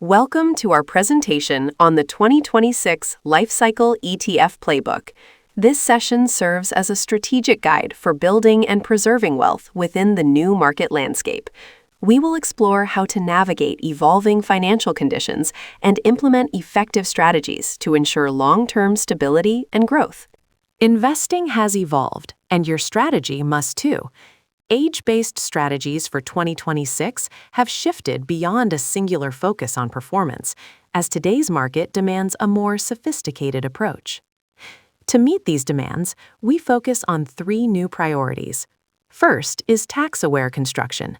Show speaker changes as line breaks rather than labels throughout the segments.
Welcome to our presentation on the 2026 Lifecycle ETF Playbook. This session serves as a strategic guide for building and preserving wealth within the new market landscape. We will explore how to navigate evolving financial conditions and implement effective strategies to ensure long-term stability and growth. Investing has evolved, and your strategy must too. Age-based strategies for 2026 have shifted beyond a singular focus on performance, as today's market demands a more sophisticated approach. To meet these demands, we focus on three new priorities. First is tax-aware construction.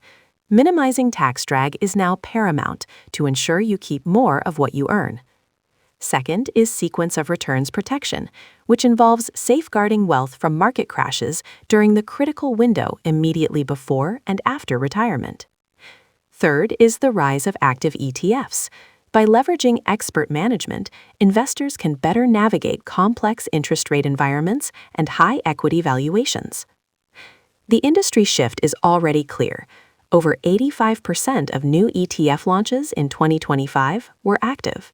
Minimizing tax drag is now paramount to ensure you keep more of what you earn. Second is sequence of returns protection, which involves safeguarding wealth from market crashes during the critical window immediately before and after retirement. Third is the rise of active ETFs. By leveraging expert management, investors can better navigate complex interest rate environments and high equity valuations. The industry shift is already clear. Over 85% of new ETF launches in 2025 were active.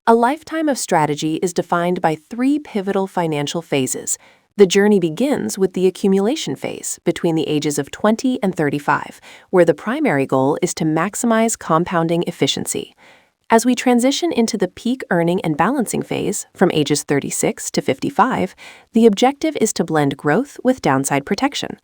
A lifetime of strategy is defined by three pivotal financial phases. The journey begins with the accumulation phase between the ages of 20 and 35, where the primary goal is to maximize compounding efficiency. As we transition into the peak earning and balancing phase from ages 36 to 55, the objective is to blend growth with downside protection.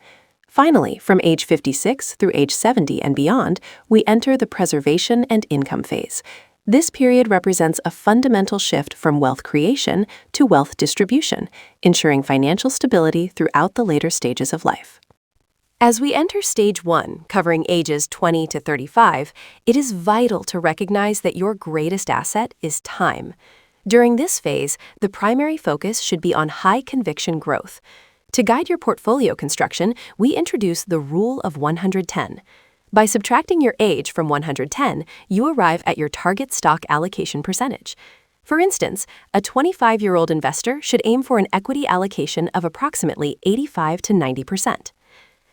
Finally, from age 56 through age 70 and beyond, we enter the preservation and income phase. This period represents a fundamental shift from wealth creation to wealth distribution, ensuring financial stability throughout the later stages of life. As we enter Stage 1, covering ages 20 to 35, it is vital to recognize that your greatest asset is time. During this phase, the primary focus should be on high-conviction growth. To guide your portfolio construction, we introduce the Rule of 110. By subtracting your age from 110, you arrive at your target stock allocation percentage. For instance, a 25-year-old investor should aim for an equity allocation of approximately 85 to 90%.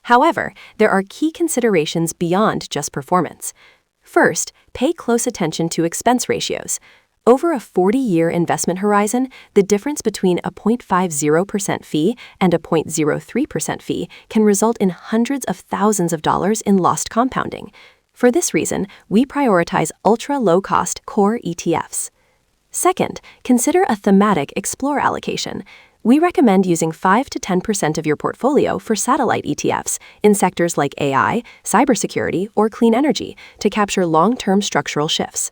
However, there are key considerations beyond just performance. First, pay close attention to expense ratios. Over a 40-year investment horizon, the difference between a 0.50% fee and a 0.03% fee can result in hundreds of thousands of dollars in lost compounding. For this reason, we prioritize ultra-low-cost core ETFs. Second, consider a thematic explore allocation. We recommend using 5 to 10% of your portfolio for satellite ETFs in sectors like AI, cybersecurity, or clean energy to capture long-term structural shifts.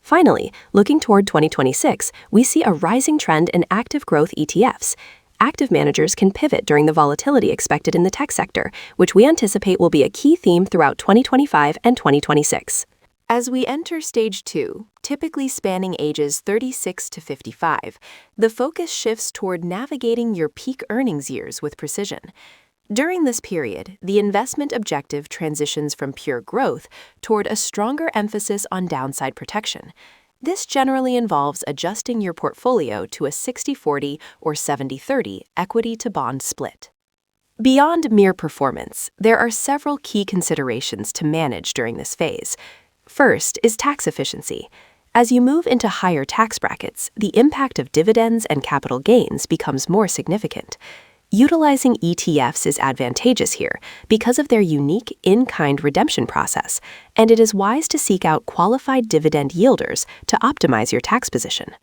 Finally, looking toward 2026, we see a rising trend in active growth ETFs. Active managers can pivot during the volatility expected in the tech sector, which we anticipate will be a key theme throughout 2025 and 2026. As we enter Stage 2, typically spanning ages 36 to 55, the focus shifts toward navigating your peak earnings years with precision. During this period, the investment objective transitions from pure growth toward a stronger emphasis on downside protection. This generally involves adjusting your portfolio to a 60-40 or 70-30 equity-to-bond split. Beyond mere performance, there are several key considerations to manage during this phase. First is tax efficiency. As you move into higher tax brackets, the impact of dividends and capital gains becomes more significant. Utilizing ETFs is advantageous here because of their unique in-kind redemption process, and it is wise to seek out qualified dividend yielders to optimize your tax position.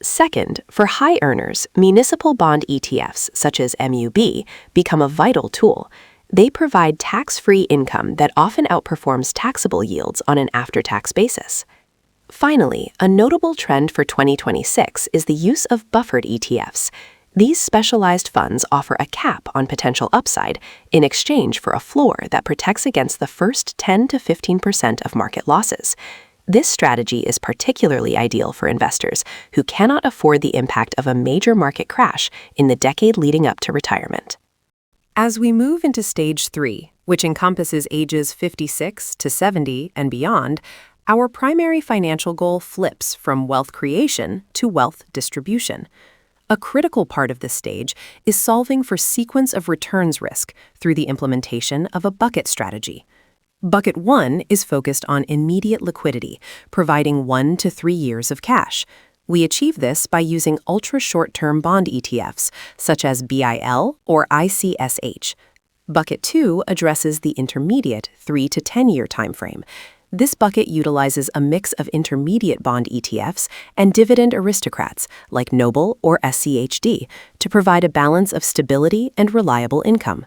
Second, for high earners, municipal bond ETFs such as MUB become a vital tool. They provide tax-free income that often outperforms taxable yields on an after-tax basis. Finally, a notable trend for 2026 is the use of buffered ETFs. These specialized funds offer a cap on potential upside in exchange for a floor that protects against the first 10 to 15% of market losses. This strategy is particularly ideal for investors who cannot afford the impact of a major market crash in the decade leading up to retirement. As we move into Stage 3, which encompasses ages 56 to 70 and beyond, our primary financial goal flips from wealth creation to wealth distribution. A critical part of this stage is solving for sequence of returns risk through the implementation of a bucket strategy. Bucket 1 is focused on immediate liquidity, providing 1 to 3 years of cash. We achieve this by using ultra-short-term bond ETFs, such as BIL or ICSH. Bucket 2 addresses the intermediate 3 to 10-year timeframe. This bucket utilizes a mix of intermediate bond ETFs and dividend aristocrats like Noble or SCHD to provide a balance of stability and reliable income.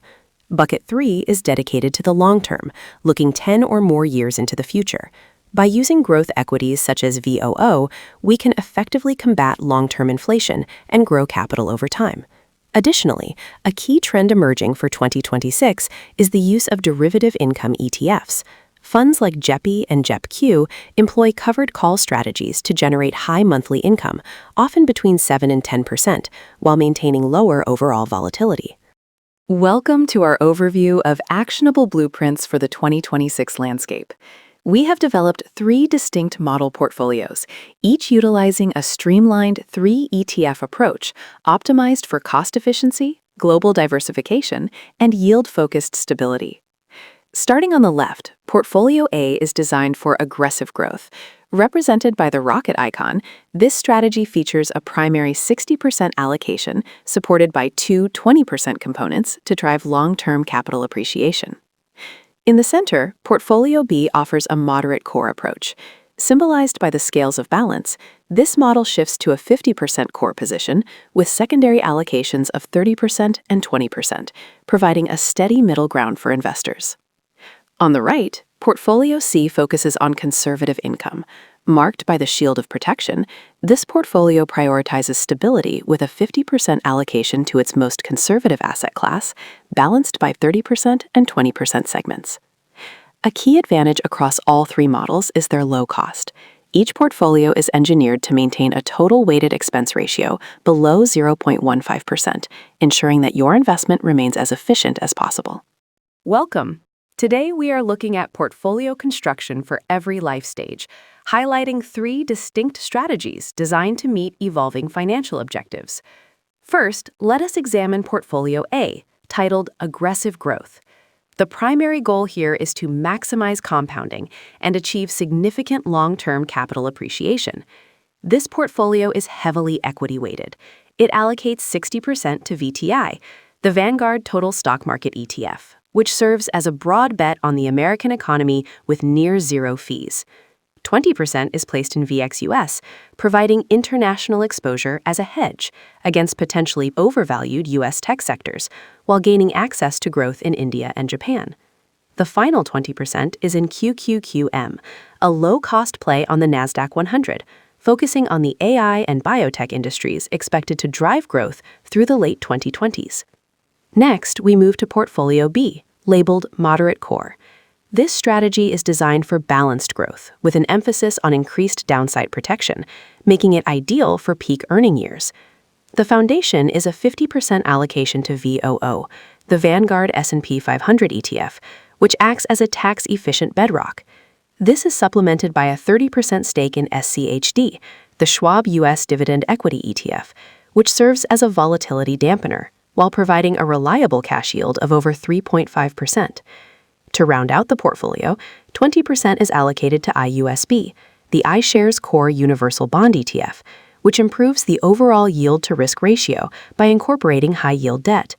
Bucket 3 is dedicated to the long term, looking 10 or more years into the future. By using growth equities such as VOO, we can effectively combat long-term inflation and grow capital over time. Additionally, a key trend emerging for 2026 is the use of derivative income ETFs. Funds like JEPI and JEPQ employ covered call strategies to generate high monthly income, often between 7 and 10%, while maintaining lower overall volatility. Welcome to our overview of actionable blueprints for the 2026 landscape. We have developed 3 distinct model portfolios, each utilizing a streamlined 3 ETF approach, optimized for cost efficiency, global diversification, and yield-focused stability. Starting on the left, Portfolio A is designed for aggressive growth. Represented by the rocket icon, this strategy features a primary 60% allocation supported by 2 20% components to drive long-term capital appreciation. In the center, Portfolio B offers a moderate core approach. Symbolized by the scales of balance, this model shifts to a 50% core position with secondary allocations of 30% and 20%, providing a steady middle ground for investors. On the right, Portfolio C focuses on conservative income. Marked by the shield of protection, this portfolio prioritizes stability with a 50% allocation to its most conservative asset class, balanced by 30% and 20% segments. A key advantage across all 3 models is their low cost. Each portfolio is engineered to maintain a total weighted expense ratio below 0.15%, ensuring that your investment remains as efficient as possible. Welcome. Today, we are looking at portfolio construction for every life stage, highlighting 3 distinct strategies designed to meet evolving financial objectives. First, let us examine Portfolio A, titled Aggressive Growth. The primary goal here is to maximize compounding and achieve significant long-term capital appreciation. This portfolio is heavily equity-weighted. It allocates 60% to VTI, the Vanguard Total Stock Market ETF, which serves as a broad bet on the American economy with near zero fees. 20% is placed in VXUS, providing international exposure as a hedge against potentially overvalued U.S. tech sectors, while gaining access to growth in India and Japan. The final 20% is in QQQM, a low-cost play on the NASDAQ 100, focusing on the AI and biotech industries expected to drive growth through the late 2020s. Next, we move to Portfolio B, labeled Moderate Core. This strategy is designed for balanced growth, with an emphasis on increased downside protection, making it ideal for peak earning years. The foundation is a 50% allocation to VOO, the Vanguard S&P 500 ETF, which acts as a tax-efficient bedrock. This is supplemented by a 30% stake in SCHD, the Schwab U.S. Dividend Equity ETF, which serves as a volatility dampener, while providing a reliable cash yield of over 3.5%. To round out the portfolio, 20% is allocated to IUSB, the iShares Core Universal Bond ETF, which improves the overall yield-to-risk ratio by incorporating high-yield debt.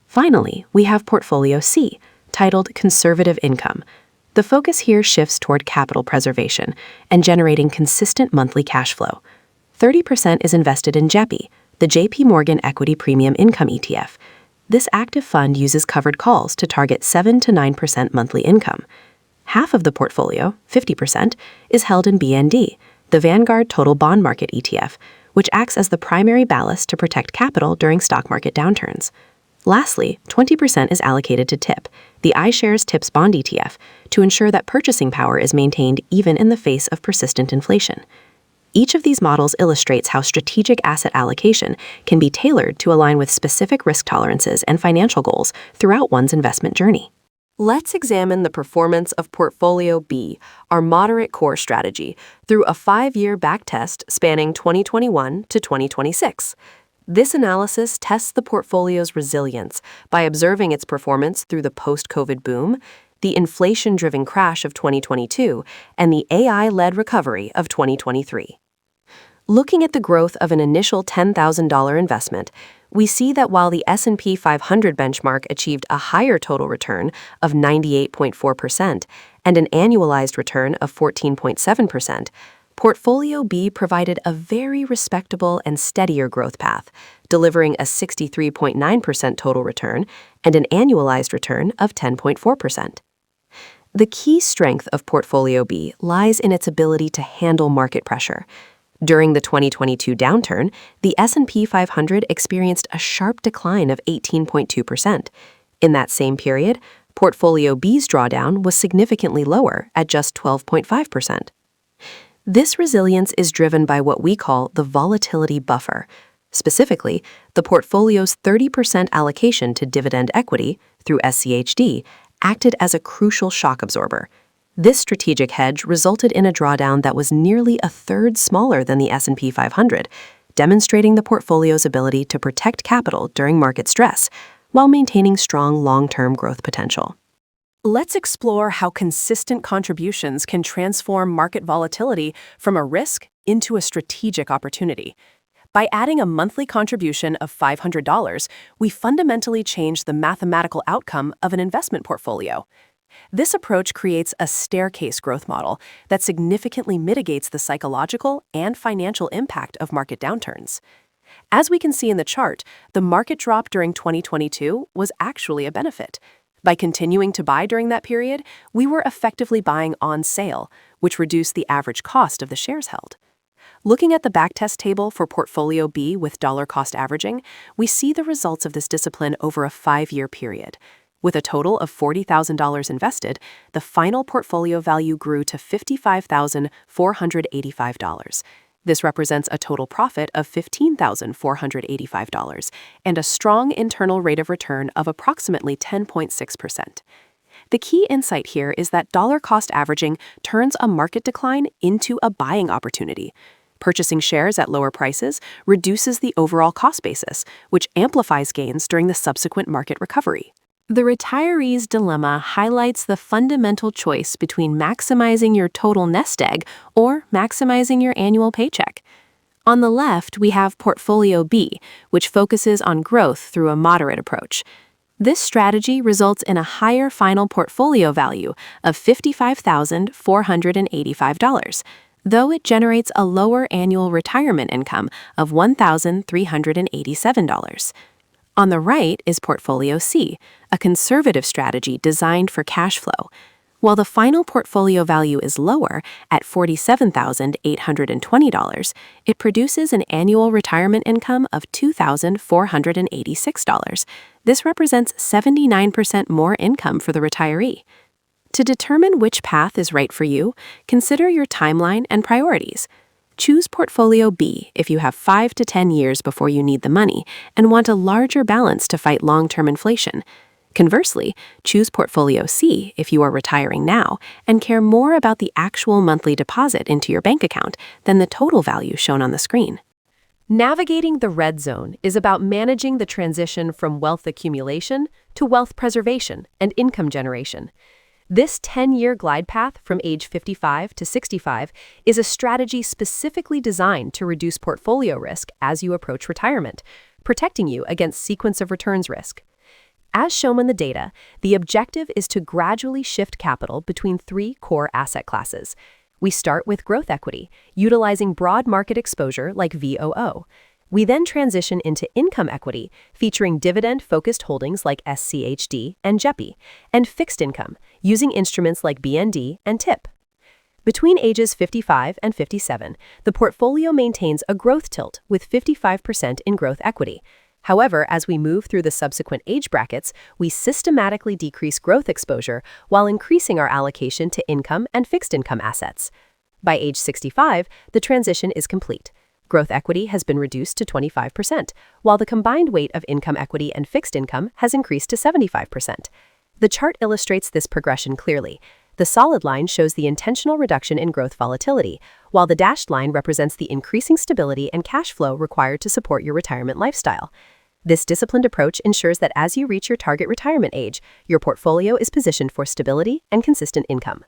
Finally, we have Portfolio C, titled Conservative Income. The focus here shifts toward capital preservation and generating consistent monthly cash flow. 30% is invested in JEPI, the JP Morgan Equity Premium Income ETF. This active fund uses covered calls to target 7 to 9% monthly income. Half of the portfolio, 50%, is held in BND, the Vanguard Total Bond Market ETF, which acts as the primary ballast to protect capital during stock market downturns. Lastly, 20% is allocated to TIP, the iShares TIPS Bond ETF, to ensure that purchasing power is maintained even in the face of persistent inflation. Each of these models illustrates how strategic asset allocation can be tailored to align with specific risk tolerances and financial goals throughout one's investment journey. Let's examine the performance of Portfolio B, our moderate core strategy, through a 5-year backtest spanning 2021 to 2026. This analysis tests the portfolio's resilience by observing its performance through the post-COVID boom, the inflation-driven crash of 2022, and the AI-led recovery of 2023. Looking at the growth of an initial $10,000 investment, we see that while the S&P 500 benchmark achieved a higher total return of 98.4% and an annualized return of 14.7%, Portfolio B provided a very respectable and steadier growth path, delivering a 63.9% total return and an annualized return of 10.4%. The key strength of Portfolio B lies in its ability to handle market pressure. During the 2022 downturn, the S&P 500 experienced a sharp decline of 18.2%. In that same period, Portfolio B's drawdown was significantly lower at just 12.5%. This resilience is driven by what we call the volatility buffer. Specifically, the portfolio's 30% allocation to dividend equity through SCHD acted as a crucial shock absorber. This strategic hedge resulted in a drawdown that was nearly a third smaller than the S&P 500, demonstrating the portfolio's ability to protect capital during market stress while maintaining strong long-term growth potential. Let's explore how consistent contributions can transform market volatility from a risk into a strategic opportunity. By adding a monthly contribution of $500, we fundamentally change the mathematical outcome of an investment portfolio. This approach creates a staircase growth model that significantly mitigates the psychological and financial impact of market downturns. As we can see in the chart, the market drop during 2022 was actually a benefit. By continuing to buy during that period, we were effectively buying on sale, which reduced the average cost of the shares held. Looking at the backtest table for Portfolio B with dollar cost averaging, we see the results of this discipline over a 5-year period. With a total of $40,000 invested, the final portfolio value grew to $55,485. This represents a total profit of $15,485 and a strong internal rate of return of approximately 10.6%. The key insight here is that dollar cost averaging turns a market decline into a buying opportunity. Purchasing shares at lower prices reduces the overall cost basis, which amplifies gains during the subsequent market recovery. The retiree's dilemma highlights the fundamental choice between maximizing your total nest egg or maximizing your annual paycheck. On the left, we have Portfolio B, which focuses on growth through a moderate approach. This strategy results in a higher final portfolio value of $55,485, though it generates a lower annual retirement income of $1,387. On the right is Portfolio C, a conservative strategy designed for cash flow. While the final portfolio value is lower at $47,820, it produces an annual retirement income of $2,486. This represents 79% more income for the retiree. To determine which path is right for you, consider your timeline and priorities. Choose Portfolio B if you have 5 to 10 years before you need the money and want a larger balance to fight long-term inflation. Conversely, choose Portfolio C if you are retiring now and care more about the actual monthly deposit into your bank account than the total value shown on the screen. Navigating the red zone is about managing the transition from wealth accumulation to wealth preservation and income generation. This 10-year glide path from age 55 to 65 is a strategy specifically designed to reduce portfolio risk as you approach retirement, protecting you against sequence of returns risk. As shown in the data, the objective is to gradually shift capital between 3 core asset classes. We start with growth equity, utilizing broad market exposure like VOO. We then transition into income equity, featuring dividend-focused holdings like SCHD and JEPI, and fixed income, using instruments like BND and TIP. Between ages 55 and 57, the portfolio maintains a growth tilt with 55% in growth equity. However, as we move through the subsequent age brackets, we systematically decrease growth exposure while increasing our allocation to income and fixed income assets. By age 65, the transition is complete. Growth equity has been reduced to 25%, while the combined weight of income equity and fixed income has increased to 75%. The chart illustrates this progression clearly. The solid line shows the intentional reduction in growth volatility, while the dashed line represents the increasing stability and cash flow required to support your retirement lifestyle. This disciplined approach ensures that as you reach your target retirement age, your portfolio is positioned for stability and consistent income.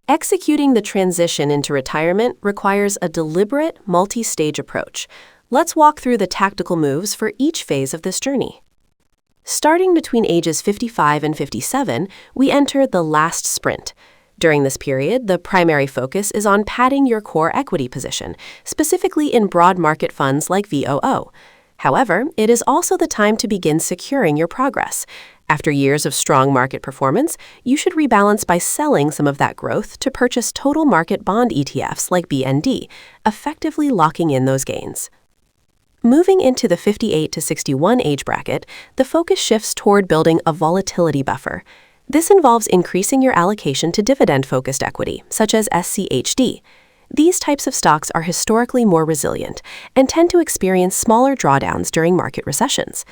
Executing the transition into retirement requires a deliberate, multi-stage approach. Let's walk through the tactical moves for each phase of this journey. Starting between ages 55 and 57, we enter the last sprint. During this period, the primary focus is on padding your core equity position, specifically in broad market funds like VOO. However, it is also the time to begin securing your progress. After years of strong market performance, you should rebalance by selling some of that growth to purchase total market bond ETFs like BND, effectively locking in those gains. Moving into the 58 to 61 age bracket, the focus shifts toward building a volatility buffer. This involves increasing your allocation to dividend-focused equity, such as SCHD. These types of stocks are historically more resilient and tend to experience smaller drawdowns during market recessions.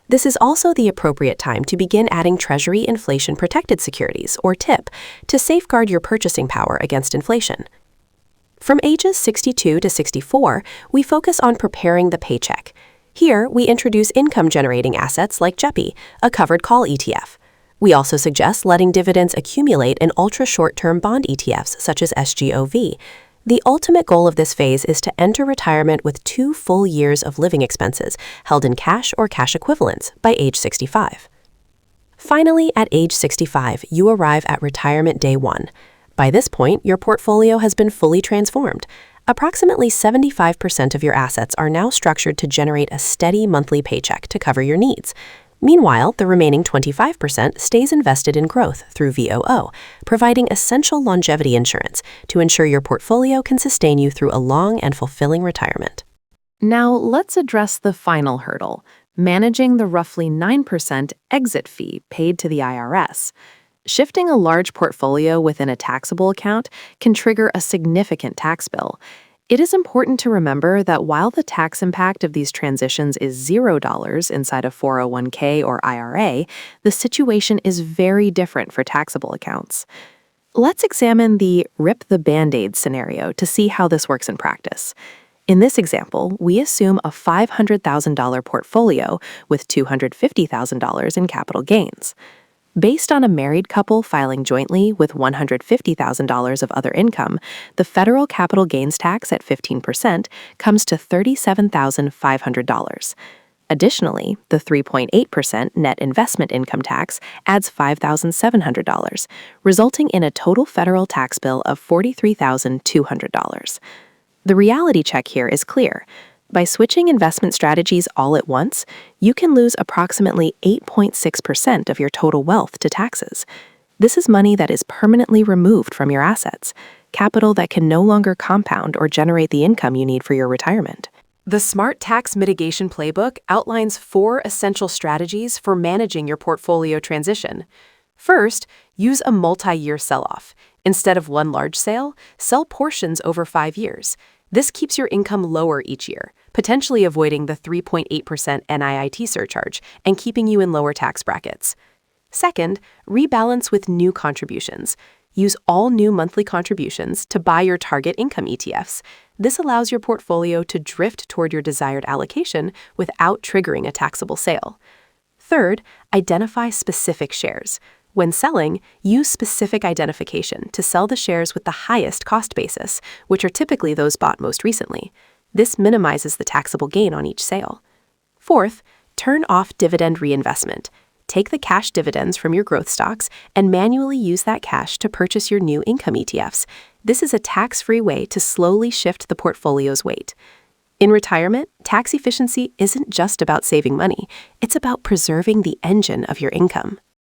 This is also the appropriate time to begin adding Treasury inflation-protected securities, or TIP, to safeguard your purchasing power against inflation. From ages 62 to 64, we focus on preparing the paycheck. Here, we introduce income-generating assets like JEPI, a covered call ETF. We also suggest letting dividends accumulate in ultra-short-term bond ETFs such as SGOV. The ultimate goal of this phase is to enter retirement with 2 full years of living expenses held in cash or cash equivalents by age 65. Finally, at age 65, you arrive at retirement day 1. By this point, your portfolio has been fully transformed. Approximately 75% of your assets are now structured to generate a steady monthly paycheck to cover your needs. Meanwhile, the remaining 25% stays invested in growth through VOO, providing essential longevity insurance to ensure your portfolio can sustain you through a long and fulfilling retirement.
Now, let's address the final hurdle, managing the roughly 9% exit fee paid to the IRS. Shifting a large portfolio within a taxable account can trigger a significant tax bill. It is important to remember that while the tax impact of these transitions is $0 inside a 401k or IRA, the situation is very different for taxable accounts. Let's examine the rip the Band-Aid scenario to see how this works in practice. In this example, we assume a $500,000 portfolio with $250,000 in capital gains. Based on a married couple filing jointly with $150,000 of other income, the federal capital gains tax at 15% comes to $37,500. Additionally, the 3.8% net investment income tax adds $5,700, resulting in a total federal tax bill of $43,200. The reality check here is clear. By switching investment strategies all at once, you can lose approximately 8.6% of your total wealth to taxes. This is money that is permanently removed from your assets, capital that can no longer compound or generate the income you need for your retirement.
The Smart Tax Mitigation Playbook outlines 4 essential strategies for managing your portfolio transition. First, use a multi-year sell-off. Instead of one large sale, sell portions over 5 years. This keeps your income lower each year, potentially avoiding the 3.8% NIIT surcharge and keeping you in lower tax brackets. Second, rebalance with new contributions. Use all new monthly contributions to buy your target income ETFs. This allows your portfolio to drift toward your desired allocation without triggering a taxable sale. Third, identify specific shares. When selling, use specific identification to sell the shares with the highest cost basis, which are typically those bought most recently. This minimizes the taxable gain on each sale. Fourth, turn off dividend reinvestment. Take the cash dividends from your growth stocks and manually use that cash to purchase your new income ETFs. This is a tax-free way to slowly shift the portfolio's weight. In retirement, tax efficiency isn't just about saving money. It's about preserving the engine of your income.